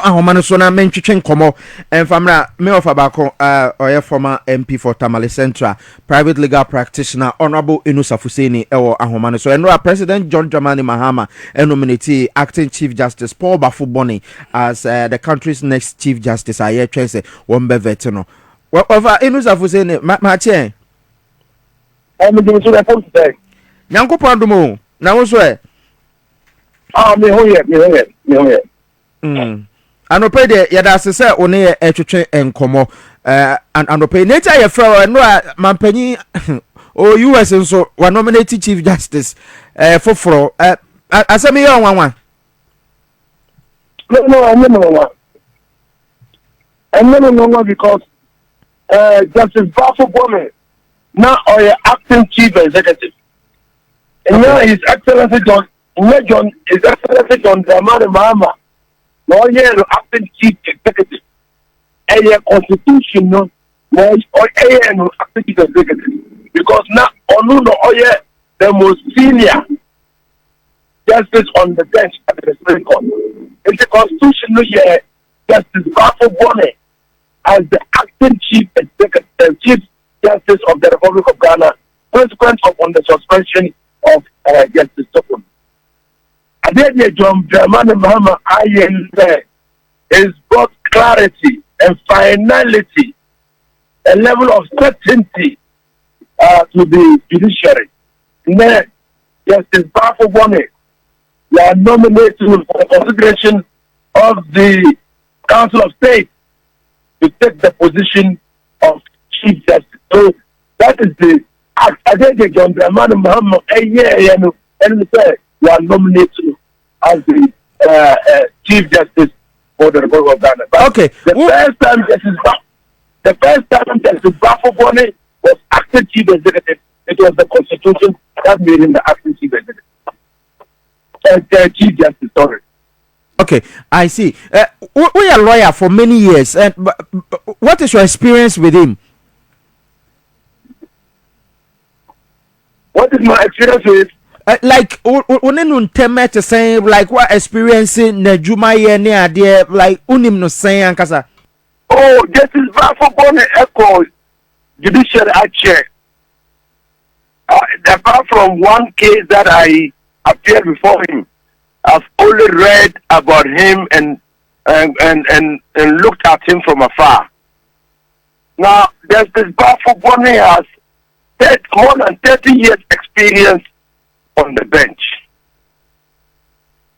ahoma so na mentwetwe nkomo emfamra me of abako oye former MP for Tamale Central private legal practitioner Honorable Inusah Fuseini ewo ahoma so enra President John Dramani Mahama nominate acting Chief Justice Paul Bafuboni as the country's next Chief Justice aye twese wombe vetino over Inusah Fuseini ma che I'm going to report today. Yankopon dumo na wo so e me ho ye. Anope de yada asese one ye etwetwe enkomo anope nature ye fra no mampanyi o US nso wa nominate Chief Justice foforo asemi ye onwanwa No, because Justice Bafuboni now or acting Chief Executive. And now His Excellency John Dramani Mahama. No, acting Chief Executive. A constitution, no, or acting Chief Executive. Because now, the most senior justice on the bench at the Supreme Court. It's a constitutional year, Justice Bafuboni as the acting Chief Executive, Chief Justice of the Republic of Ghana, consequent upon the suspension of Justice Torkornoo. Adede John Dramani Mahama is brought clarity and finality, a level of certainty to the judiciary. Then Justice Bafuboni, they are nominated for consideration of the Council of State to take the position of Chief Justice. So that is the Adede John Dramani Mahama and we say you are nominated as the Chief Justice for the Republic of Ghana. But okay. The first time Justice Bafuboni was acting Chief Executive, it was the Constitution that made him the acting Chief Executive. Chief Justice, sorry. Okay, I see. We are a lawyer for many years. What is your experience with him? What is my experience with? Like, unenu nteme to say, like, what experiencing na juma ye ne ade, like, unim no say ankasa. Oh, Justice Bafuboni echo Judiciary chair. Apart from one case that I appeared before him, I've only read about him and looked at him from afar. Now, Justice Bafuboni has more than 30 years experience on the bench.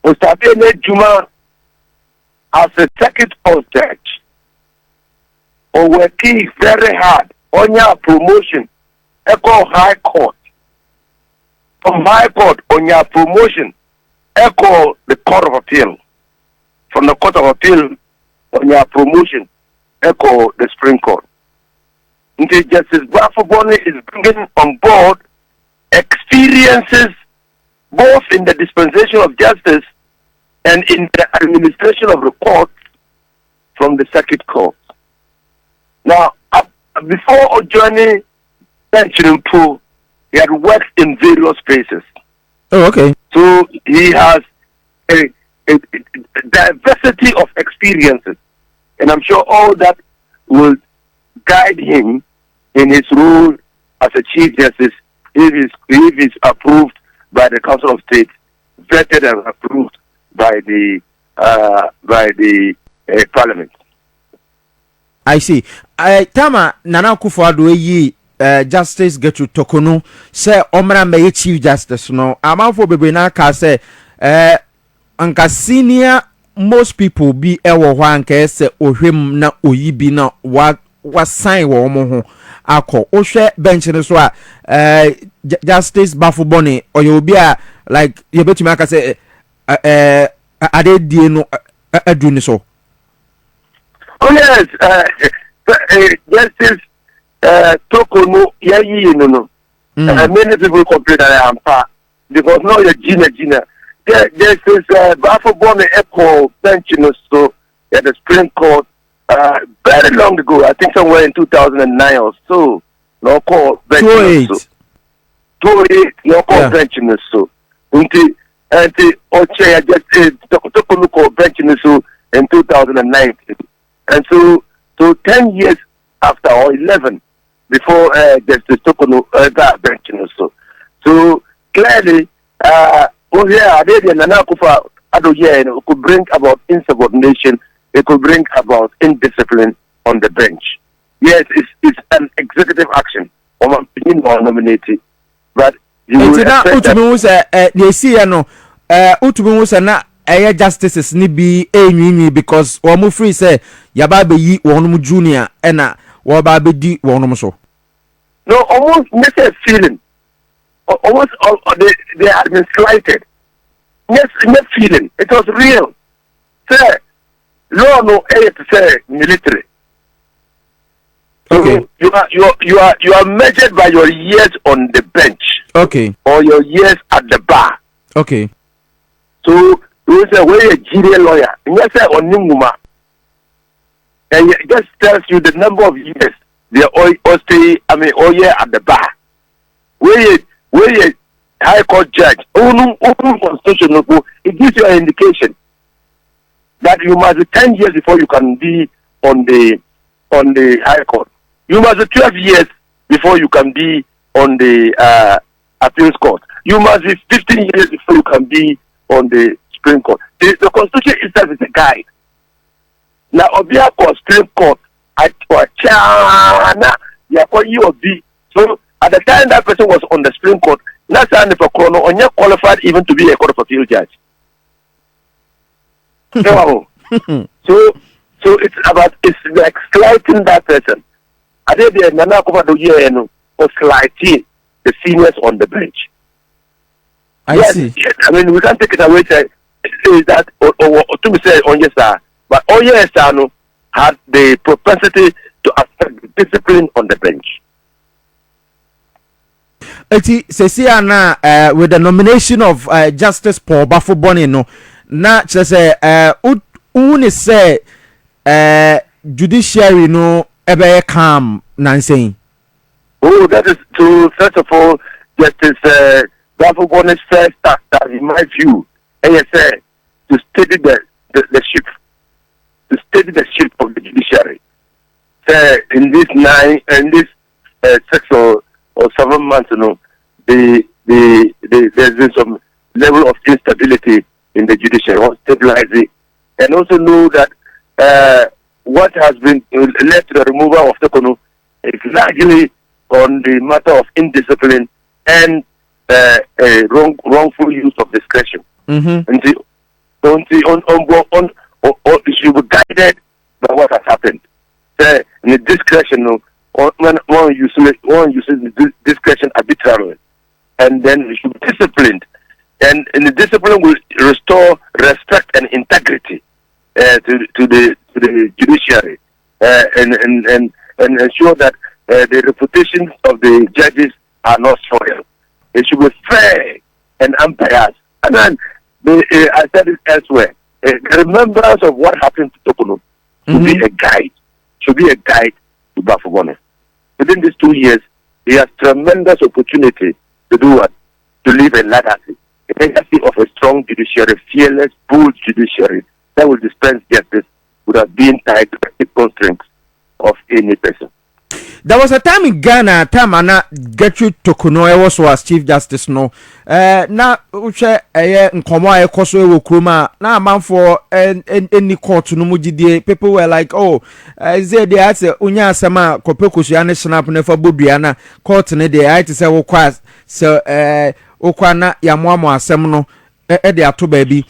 Ostabene Juma as a circuit court judge, working very hard on your promotion, echo high court. From high court on your promotion, echo the Court of Appeal. From the Court of Appeal on your promotion, echo the Supreme Court. Justice Bafuboni is bringing on board experiences both in the dispensation of justice and in the administration of the court from the circuit court. Now, before joining Benchimpu, he had worked in various places. Oh, okay. So he has a diversity of experiences, and I'm sure all that will guide him in his role as a Chief Justice if he's approved by the Council of State, vetted and approved by the Parliament. I see. Tama Nana Akufo-Addo yi Justice Torkornoo say omra me Chief Justice no amanfo bebe na ka say anka senior most people be ewo ho anka say ohwem na oyibi na wa sign wo mo ho akọ ohwe bench ne so a Justice Bafuboni oye obi a like you betumi aka say ade die no adu ni so. Oh yes, Justice Torkornoo no. Many people complain that I am far because now you're Gina. Justice Bafuboni echo bench so at the Supreme Court very long ago, I think somewhere in 2009 or so, no call bench. 28, no call bench so. Until Oche just Torkornoo call bench so in 2019. And so 10 years after, or 11, before Justice Torkornoo that bench also. So clearly, Nana Akufo-Addo could bring about insubordination. It could bring about indiscipline on the bench. Yes, it's an executive action or nominated, but you will expect that. Justices ni bi enwinwi because omo free say yaba be yi wonum junior ena wo ba be di wonum so. No, almost necessary feeling. Almost they had been slighted. Yes, not feeling. It was real. Say, law no to say military. So okay. You are measured by your years on the bench. Okay. Or your years at the bar. Okay. So you say we're a junior lawyer. And you say on Ninguma. And it just tells you the number of years they all stay, all year at the bar. Where you high court judge, constitutional, it gives you an indication that you must be 10 years before you can be on the high court. You must be 12 years before you can be on the appeals court. You must be 15 years before you can be on the Supreme Court. The Constitution itself is a guide. Now, Obia Supreme Court at China, so at the time that person was on the Supreme Court, not only for Torkornoo, only qualified even to be a court of appeal judge. So it's like slighting that person. I did the Nana Akufo-Addo was slighting the seniors on the bench. I see. Yes, we can't take it away say that or to say on yes sir, but yes sir had the propensity to affect the discipline on the bench. Eti sesia na with the nomination of Justice Paul Bafo-Boni no na say uni say judiciary no ebe calm nanseng. Oh, that is to first of all Justice Bafo-Boni's first task, in my view, say to steady the ship, of the judiciary. In this 6 or 7 months, there's been some level of instability in the judiciary, or stabilizing, and also know that what has been led to the removal of Torkornoo is largely on the matter of indiscipline and wrongful use of discretion. Mm-hmm. And it should be guided by what has happened. In the discretion, one uses discretion arbitrarily, and then we should be disciplined. And the discipline will restore respect and integrity to the judiciary, and ensure that the reputations of the judges are not spoiled. It should be fair and unbiased. And then I said it elsewhere. The remembrance of what happened to Torkornoo should be a guide. Should be a guide to Bafo-Boni. Within these 2 years, he has tremendous opportunity to do what? To leave a legacy of a strong judiciary, fearless, bold judiciary that will dispense justice without being tied to the constraints of any person. There was a time in Ghana, Tamana Gertrude Torkornoo was as Chief Justice no. Na uche nkomo ekoso ewo kroma na man for any court no mugidie. People were like, oh, they say unya asema kopekosu ya snap na fa bodua na court ne dey I say wo kwa so okwa na yamoamo asem no de ato baabi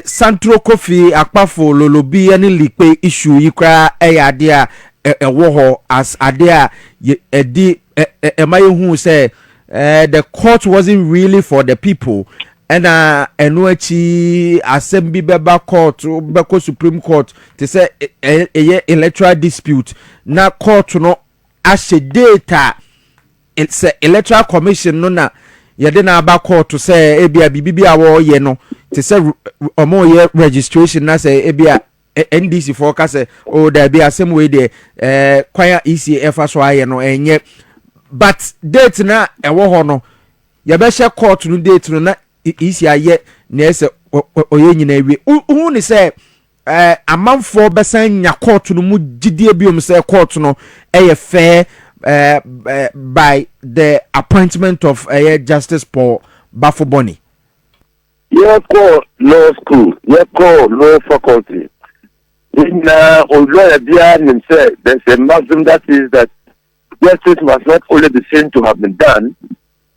Santro Kofi Akpafo lolobi ene likpe issue yikra ade a ewo as ade edi emayehu say the court wasn't really for the people and enuachi assembly beba court beko Supreme Court to say electoral dispute na court no ashe data it's a electoral commission no na yede na aba court to say ebia bibi awo ye no to say omo ye registration na say ebia NDC forecast say oh there be same way there kwaya ECF so aye no enye but date na ewo ho no ye be she court no date no na ECI ye na ese oye nyina wi hu ni say amanfo besan nya court no mu gidie biom say court no fair by the appointment of Justice Paul Bafoboni. Yeah, call law school, yeah, call law faculty. In there's a maxim that is that justice must not only be seen to have been done,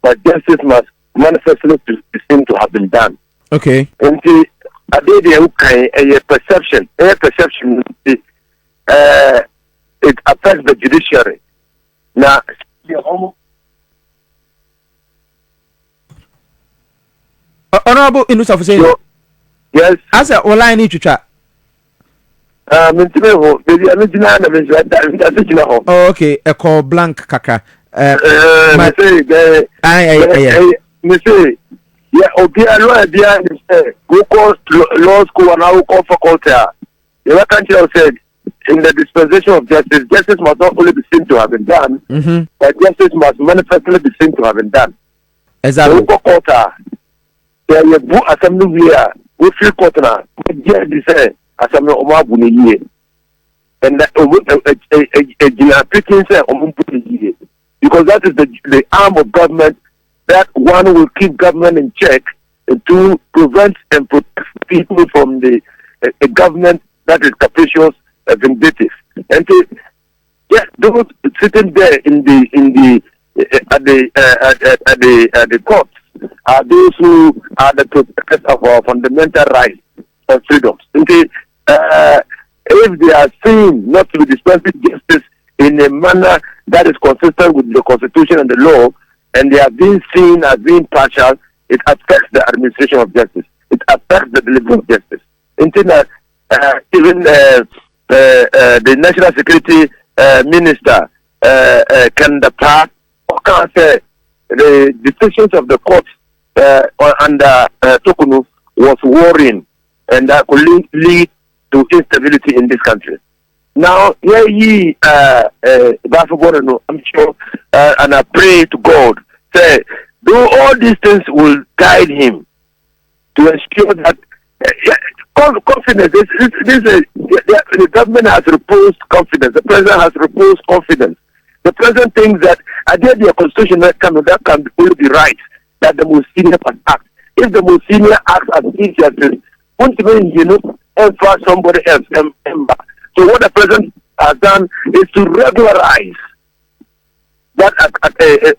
but justice must manifestly be seen to have been done. Okay. And the a perception, it affects the judiciary. Now, Honorable Inusah Fuseini. Yes. As a online literature. Oh, okay. A call blank kaka. Yeah, we call law school and now we call faculty. The country said in the dispensation of justice, justice must not only be seen to have been done, but justice must manifestly be seen to have been done. Exactly. We call quarter. There is a book assembly where we feel quarter. We say assembly omabuni and that because that is the arm of government that one will keep government in check to prevent and protect people from a government that is capricious and vindictive. And those sitting there at the courts are those who are the protectors of our fundamental rights and freedoms. If they are seen not to be dispensing justice in a manner that is consistent with the Constitution and the law, and they are being seen as being partial, it affects the administration of justice. It affects the delivery of justice. Even the National Security Minister, Kandapa, can say the decisions of the court under Torkornoo was worrying, and that could lead to instability in this country. Now, I'm sure, and I pray to God, say, though all these things will guide him to ensure that confidence. The government has reposed confidence. The president has reposed confidence. The president thinks that idea the constitution that can only be right that the most senior can act. If the most senior acts as easier, won't mean somebody else. So what the president has done is to regularize that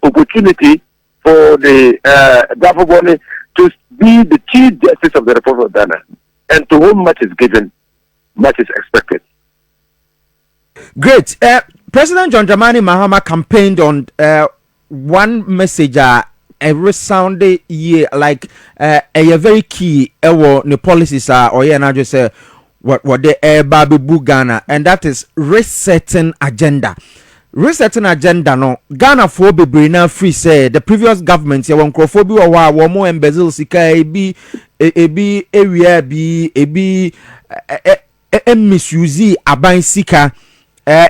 opportunity for the government to be the chief justice of the Republic of Ghana, and to whom much is given, much is expected. Great. President John Dramani Mahama campaigned on one message a resounding year, like a very key the policies or yeah, just say what the Baby Ghana, and that is resetting agenda. Resetting agenda no Ghana for be na free say the previous government ya wonkrofo bi wo mo embezzle sika ebi area bi ebi misuse aban sika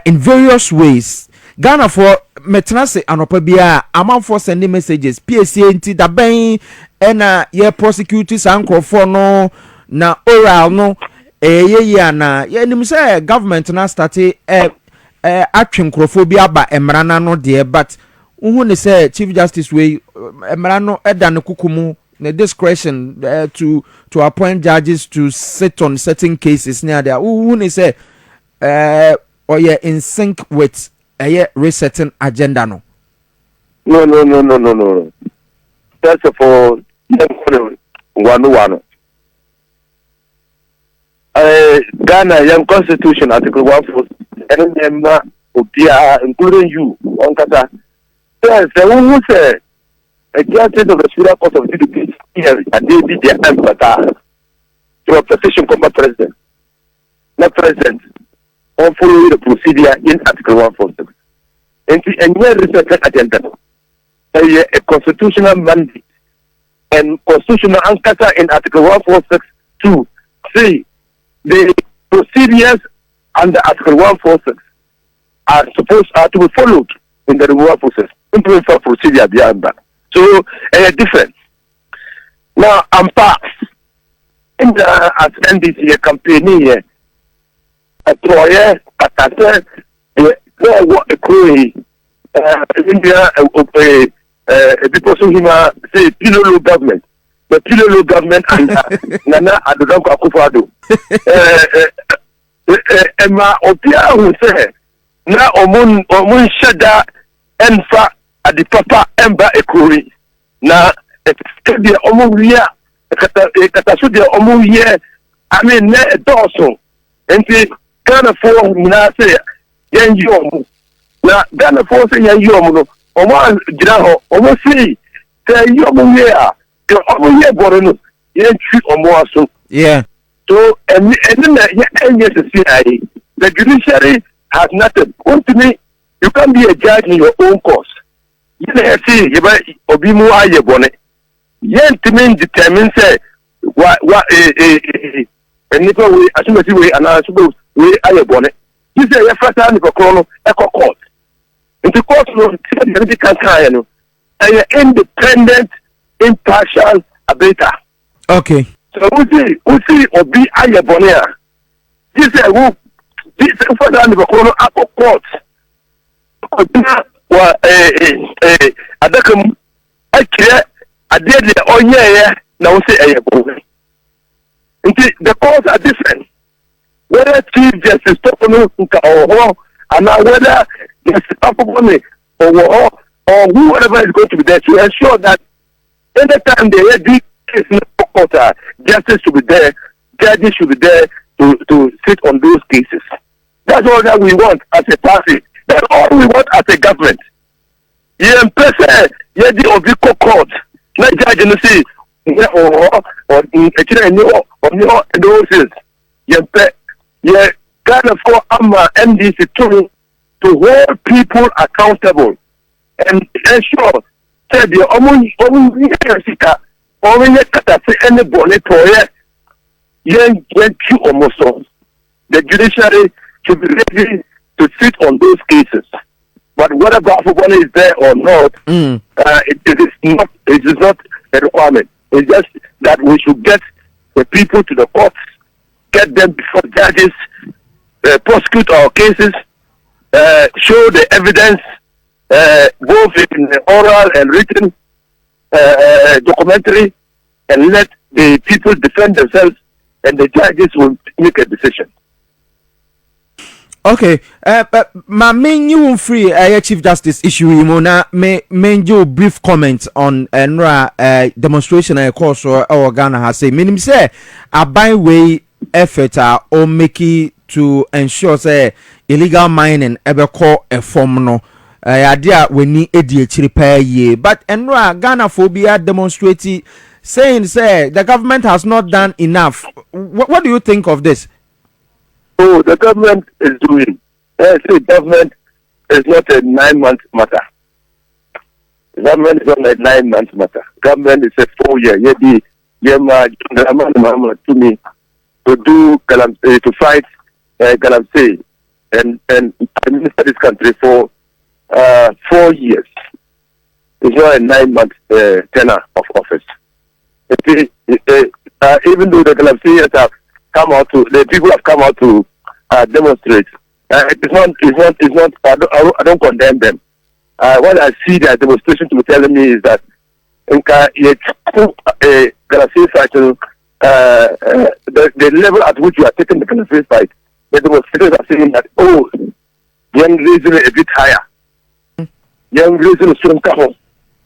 in various ways. Ghana for metnase anopa bia amanfo sending messages PACA nti da ben na ye prosecutors ankrofo no na oral no ye na ye nim say government na start atwe nkrofo bi aba emrana no de, but who ne say chief justice we emrana no eda ne kukumu the discretion to appoint judges to sit on certain cases near there. Who ne say or yeah in sync with resetting agenda no. No. First of all, one. Ghana young constitution article 147 including you on Kata says who say a justice of the Superior Court of Justice here and they be their empathy to a petition from the president. Not president or follow the procedure in article 146. And here resetting agenda. A constitutional mandate and constitutional anchor in article 146 to 3. The procedures under Article 146 are supposed to be followed in the removal process. Implement for procedure beyond that. So, a difference. Now, I'm past. as NDC campaign here. A Troye, a Tata, a Koei, India, a people who say Pilolo government. The Pilolo government and Nana Adonko Akufo-Addo. Emma Opia who say, na omun shada enfa at the papa emba ekuri. Na ekebe omun wiya katasu de omun ye I mean ne doso. Enti Ghana for na say yen yomu. Na Ghana for say yen yomu no. Omo jira ho omo say yomu ye a omo ye boro no yen twi omo aso. Yeah. So and the judiciary has nothing. To me, you can't be a judge in your own cause. You know, see, you obimu aye bone. Yen to me determine say what and if we assume we and assume we aye bone. You say your first time Torkornoo echo court. Into court no the can try no. An independent, impartial abater. Okay. So we see obi aye bone a. This who this for the Torkornoo echo court. Adakam akire ade de onye na wo say eyebo. The courts are different. Whether Chief Justice Torkornoo or whether Justice Afobone or whoever is going to be there to ensure that anytime they hear this case in the court, justice should be there, judges should be there to sit on those cases. That's all that we want as a party. That's all we want as a government. You person, you the Obiko court, not judge and say, or those things. You Ghana for MDC to hold people accountable and ensure that the the judiciary should be ready to sit on those cases. But whether Afobone is there or not, it is not a requirement. It's just that we should get the people to the courts, get them before judges, prosecute our cases, show the evidence, both in the oral and written, documentary, and let the people defend themselves, and the judges will make a decision. Okay, but my main you free Chief Justice issue na main you brief comment on demonstration course or Ghana has say meaning say a by way effort or make it to ensure say illegal mining ever call a form no idea we need ADH repair ye but Ghana phobia demonstrating saying say the government has not done enough. What do you think of this? Oh, the government is doing. The government is not a 9-month matter. The government is not a 9-month matter. Government is a 4-year. To me to do Galam to fight Galam and administer this country for 4 years. It's not a 9-month tenure of office. Even though the Galam have come out to the people have come out to demonstrate. It's not. I don't condemn them. What I see their demonstration to be telling me is that the level at which you are taking the Galam fight, the demonstrators are saying that young reason a bit higher. Young reason is strong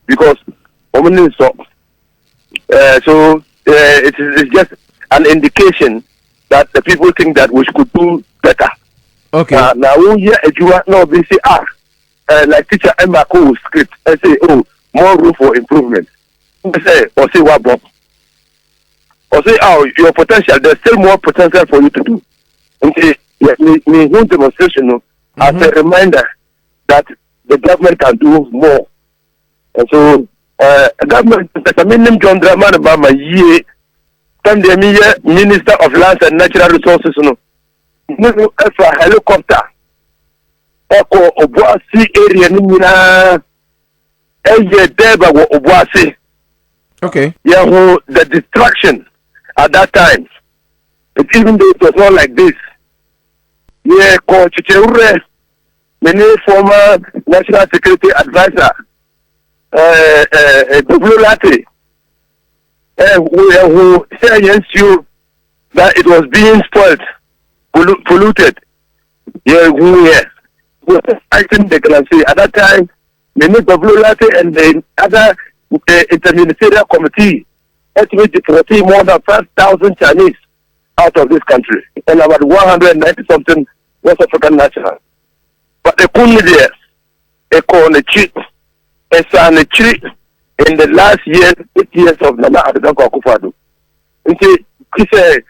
because so it's just an indication that the people think that we should do better. Okay. Now, they say, like teacher Emma script, I say, more room for improvement. They say, or say, what, Bob? Or say, your potential, there's still more potential for you to do. And say, me demonstration as a reminder that the government can do more. And so, government, I mean, John Draman about my year. The Minister of Lands and Natural Resources, a helicopter, Oko Obuasi area, Nimina, Deba Obuasi. Okay. The distraction at that time. even though it was not like this. Yeah, Coach Chicheure, many former National Security Advisor, W. Latte, who said against you that it was being spoiled, polluted. Yeah, who was fighting the Galam. At that time, many W. Latte and the other interministerial committee estimated deporting more than 5,000 Chinese out of this country and about 190 something West African nationals. But they couldn't there. They called the cheat. They signed the cheat in the last 8 years of Nana Adonko Akufo-Addo. He said,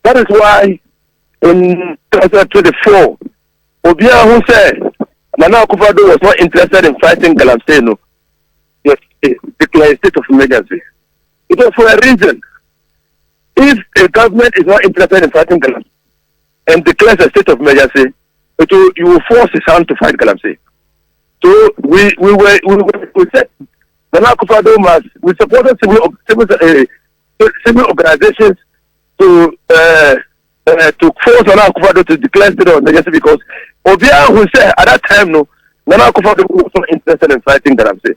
that is why in 2024, Obia who said Nana Akufo-Addo was not interested in fighting Galamsey, yes, declared a state of emergency. It was for a reason. If a government is not interested in fighting Galam and declares a state of emergency, you will force his hand to fight Galamsey. So we said Nana Akufo-Addo we supported civil organizations to force Nana Akufo-Addo to declare state of emergency because Obia who said at that time Nana Akufo-Addo was not interested in fighting Galamsey.